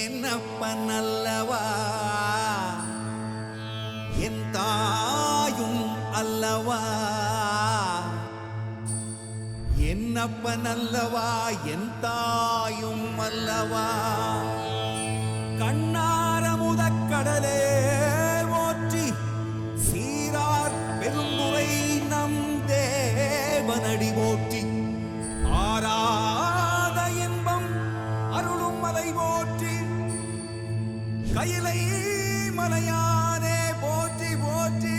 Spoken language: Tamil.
என்னப்பனல்லவா என் தாயும் அல்லவா என்னப்பனல்லவா என் தாயும் அல்லவா கண்ணார முதக்கடலே ஓற்றி சீரார் பெருந்துரை நம் தேவனடி போற்றி ஆராத இன்பம் அருளும் மலை போற்றி கையிலை மலையானே போற்றி போற்றி